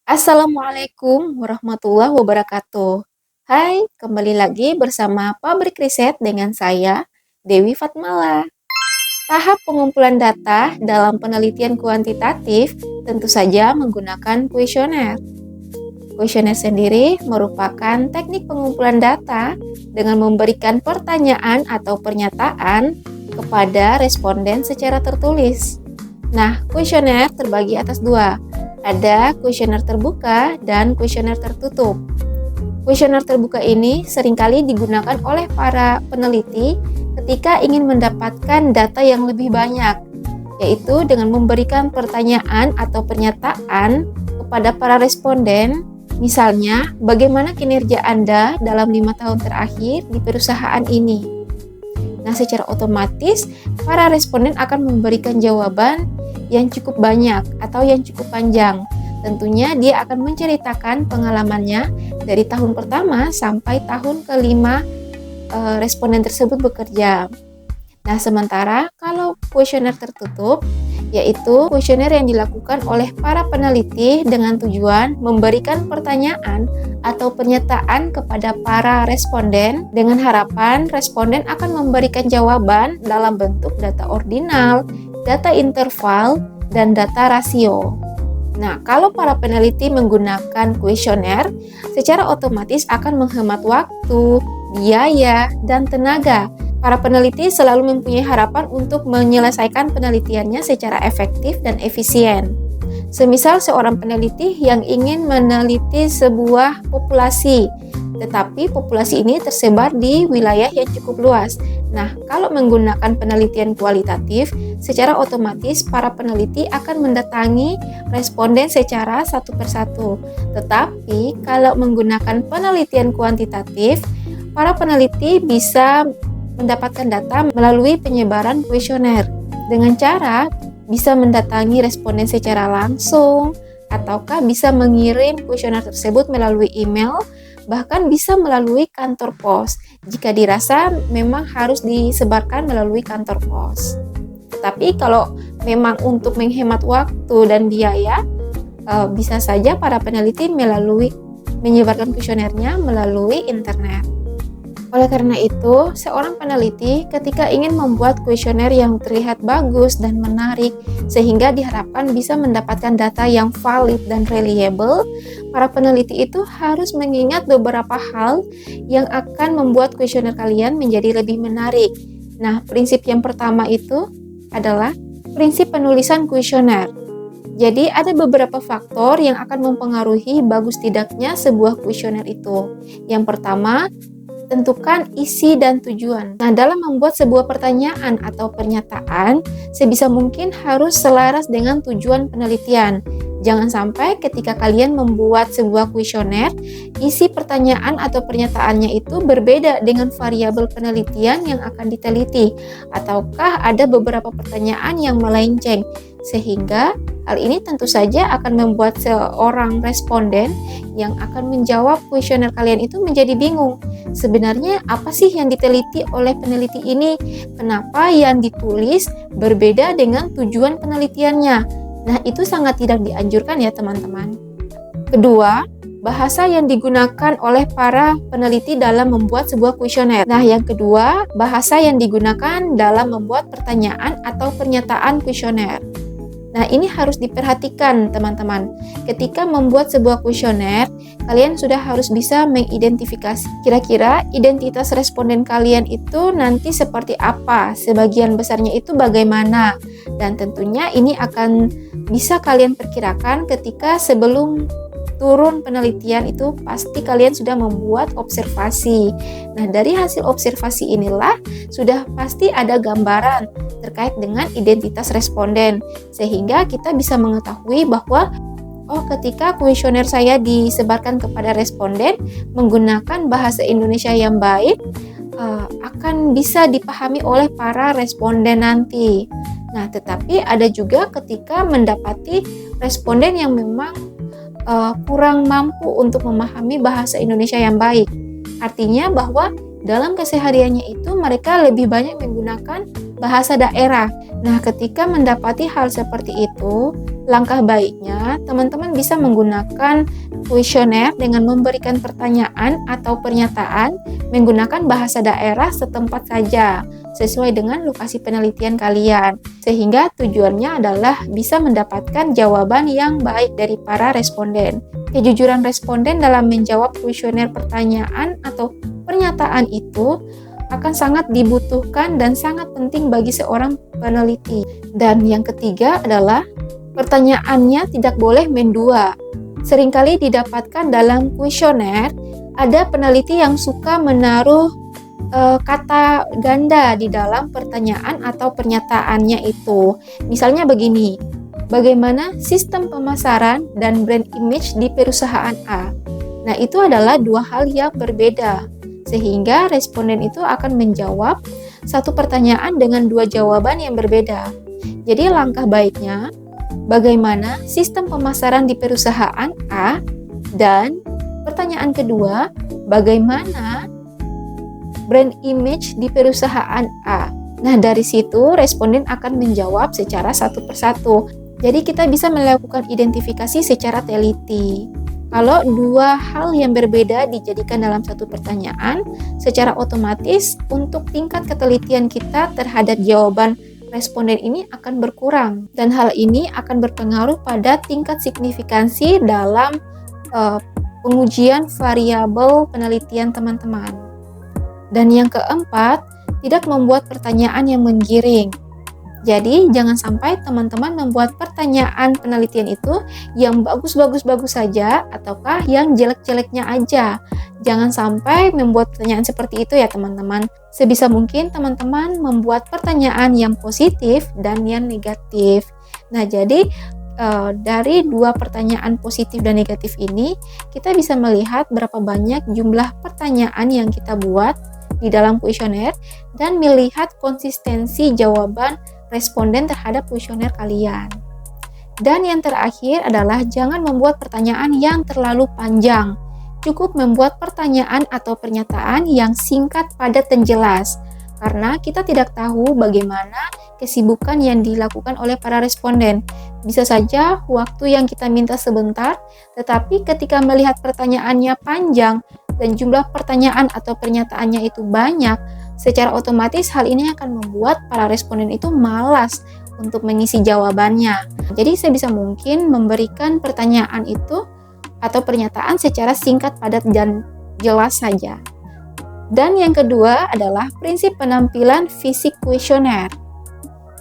Assalamualaikum warahmatullahi wabarakatuh. Hai, kembali lagi bersama Pabrik Riset dengan saya, Dewi Fatmala. Tahap pengumpulan data dalam penelitian kuantitatif tentu saja menggunakan kuesioner. Kuesioner sendiri merupakan teknik pengumpulan data dengan memberikan pertanyaan atau pernyataan kepada responden secara tertulis. Nah, kuesioner terbagi atas dua. Ada kuesioner terbuka dan kuesioner tertutup. Kuesioner terbuka ini seringkali digunakan oleh para peneliti ketika ingin mendapatkan data yang lebih banyak, yaitu dengan memberikan pertanyaan atau pernyataan kepada para responden. Misalnya, bagaimana kinerja Anda dalam 5 tahun terakhir di perusahaan ini? Nah, secara otomatis, para responden akan memberikan jawaban yang cukup banyak atau yang cukup panjang. Tentunya dia akan menceritakan pengalamannya dari tahun pertama sampai tahun kelima responden tersebut bekerja. Nah, sementara kalau kuesioner tertutup, yaitu kuesioner yang dilakukan oleh para peneliti dengan tujuan memberikan pertanyaan atau pernyataan kepada para responden dengan harapan responden akan memberikan jawaban dalam bentuk data ordinal, data interval, dan data rasio. Nah, kalau para peneliti menggunakan kuesioner, secara otomatis akan menghemat waktu, biaya, dan tenaga. Para peneliti selalu mempunyai harapan untuk menyelesaikan penelitiannya secara efektif dan efisien. Semisal seorang peneliti yang ingin meneliti sebuah populasi, tetapi populasi ini tersebar di wilayah yang cukup luas. Nah, kalau menggunakan penelitian kualitatif, secara otomatis para peneliti akan mendatangi responden secara satu persatu. Tetapi, kalau menggunakan penelitian kuantitatif, para peneliti bisa mendapatkan data melalui penyebaran kuesioner dengan cara bisa mendatangi responden secara langsung, ataukah bisa mengirim kuesioner tersebut melalui email, bahkan bisa melalui kantor pos jika dirasa memang harus disebarkan melalui kantor pos. Tetapi kalau memang untuk menghemat waktu dan biaya, bisa saja para peneliti menyebarkan kuesionernya melalui internet. Oleh karena itu, seorang peneliti ketika ingin membuat kuesioner yang terlihat bagus dan menarik sehingga diharapkan bisa mendapatkan data yang valid dan reliable, para peneliti itu harus mengingat beberapa hal yang akan membuat kuesioner kalian menjadi lebih menarik. Nah, prinsip yang pertama itu adalah prinsip penulisan kuesioner. Jadi, ada beberapa faktor yang akan mempengaruhi bagus tidaknya sebuah kuesioner itu. Yang pertama, tentukan isi dan tujuan. Nah, dalam membuat sebuah pertanyaan atau pernyataan, sebisa mungkin harus selaras dengan tujuan penelitian. Jangan sampai ketika kalian membuat sebuah kuesioner, isi pertanyaan atau pernyataannya itu berbeda dengan variabel penelitian yang akan diteliti, ataukah ada beberapa pertanyaan yang melenceng, sehingga hal ini tentu saja akan membuat seorang responden yang akan menjawab kuesioner kalian itu menjadi bingung. Sebenarnya apa sih yang diteliti oleh peneliti ini? Kenapa yang ditulis berbeda dengan tujuan penelitiannya? Nah, itu sangat tidak dianjurkan ya teman-teman. Kedua, bahasa yang digunakan oleh para peneliti dalam membuat sebuah kuesioner. Nah, yang kedua, bahasa yang digunakan dalam membuat pertanyaan atau pernyataan kuesioner. Nah, ini harus diperhatikan teman-teman. Ketika membuat sebuah kuesioner, kalian sudah harus bisa mengidentifikasi kira-kira identitas responden kalian itu nanti seperti apa, sebagian besarnya itu bagaimana. Dan tentunya ini akan bisa kalian perkirakan ketika sebelum turun penelitian itu pasti kalian sudah membuat observasi. Nah, dari hasil observasi inilah sudah pasti ada gambaran terkait dengan identitas responden, sehingga kita bisa mengetahui bahwa ketika kuesioner saya disebarkan kepada responden menggunakan bahasa Indonesia yang baik, akan bisa dipahami oleh para responden nanti. Nah, tetapi ada juga ketika mendapati responden yang memang kurang mampu untuk memahami bahasa Indonesia yang baik. Artinya bahwa dalam kesehariannya itu mereka lebih banyak menggunakan bahasa daerah. Nah, ketika mendapati hal seperti itu, Langkah baiknya, teman-teman bisa menggunakan kuesioner dengan memberikan pertanyaan atau pernyataan menggunakan bahasa daerah setempat saja, sesuai dengan lokasi penelitian kalian. Sehingga tujuannya adalah bisa mendapatkan jawaban yang baik dari para responden. Kejujuran responden dalam menjawab kuesioner pertanyaan atau pernyataan itu akan sangat dibutuhkan dan sangat penting bagi seorang peneliti. Dan yang ketiga adalah pertanyaannya tidak boleh mendua. Seringkali didapatkan dalam kuesioner, ada peneliti yang suka menaruh kata ganda di dalam pertanyaan atau pernyataannya itu. Misalnya begini, bagaimana sistem pemasaran dan brand image di perusahaan A? Nah, itu adalah dua hal yang berbeda. Sehingga responden itu akan menjawab satu pertanyaan dengan dua jawaban yang berbeda. Jadi langkah baiknya, bagaimana sistem pemasaran di perusahaan A, dan pertanyaan kedua, bagaimana brand image di perusahaan A. Nah, dari situ responden akan menjawab secara satu persatu. Jadi kita bisa melakukan identifikasi secara teliti. Kalau dua hal yang berbeda dijadikan dalam satu pertanyaan, secara otomatis untuk tingkat ketelitian kita terhadap jawaban responden ini akan berkurang. Dan hal ini akan berpengaruh pada tingkat signifikansi dalam pengujian variabel penelitian teman-teman. Dan yang keempat, tidak membuat pertanyaan yang menggiring. Jadi, jangan sampai teman-teman membuat pertanyaan penelitian itu yang bagus-bagus saja, ataukah yang jelek-jeleknya aja. Jangan sampai membuat pertanyaan seperti itu ya teman-teman. Sebisa mungkin teman-teman membuat pertanyaan yang positif dan yang negatif. Nah, jadi dari dua pertanyaan positif dan negatif ini, kita bisa melihat berapa banyak jumlah pertanyaan yang kita buat di dalam kuesioner dan melihat konsistensi jawaban responden terhadap kuesioner kalian. Dan yang terakhir adalah jangan membuat pertanyaan yang terlalu panjang. Cukup membuat pertanyaan atau pernyataan yang singkat, padat, dan jelas. Karena kita tidak tahu bagaimana kesibukan yang dilakukan oleh para responden. Bisa saja waktu yang kita minta sebentar, tetapi ketika melihat pertanyaannya panjang dan jumlah pertanyaan atau pernyataannya itu banyak, secara otomatis hal ini akan membuat para responden itu malas untuk mengisi jawabannya. Jadi sebisa mungkin memberikan pertanyaan itu atau pernyataan secara singkat, padat, dan jelas saja. Dan yang kedua adalah prinsip penampilan fisik kuesioner.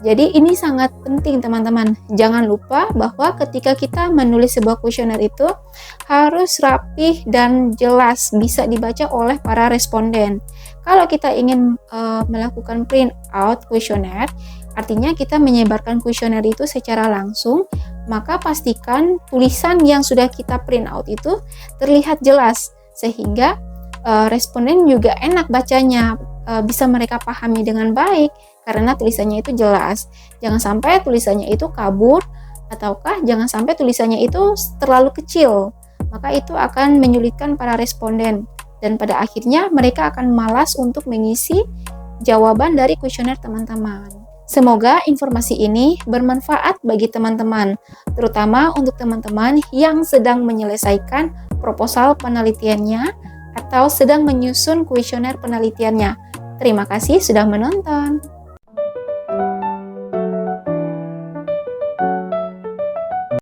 Jadi ini sangat penting teman-teman. Jangan lupa bahwa ketika kita menulis sebuah kuesioner itu harus rapih dan jelas, bisa dibaca oleh para responden. Kalau kita ingin melakukan print out kuesioner, artinya kita menyebarkan kuesioner itu secara langsung, maka pastikan tulisan yang sudah kita print out itu terlihat jelas, sehingga responden juga enak bacanya, bisa mereka pahami dengan baik karena tulisannya itu jelas. Jangan sampai tulisannya itu kabur, ataukah jangan sampai tulisannya itu terlalu kecil, maka itu akan menyulitkan para responden dan pada akhirnya mereka akan malas untuk mengisi jawaban dari kuesioner teman-teman. Semoga informasi ini bermanfaat bagi teman-teman, terutama untuk teman-teman yang sedang menyelesaikan proposal penelitiannya atau sedang menyusun kuesioner penelitiannya. Terima kasih sudah menonton.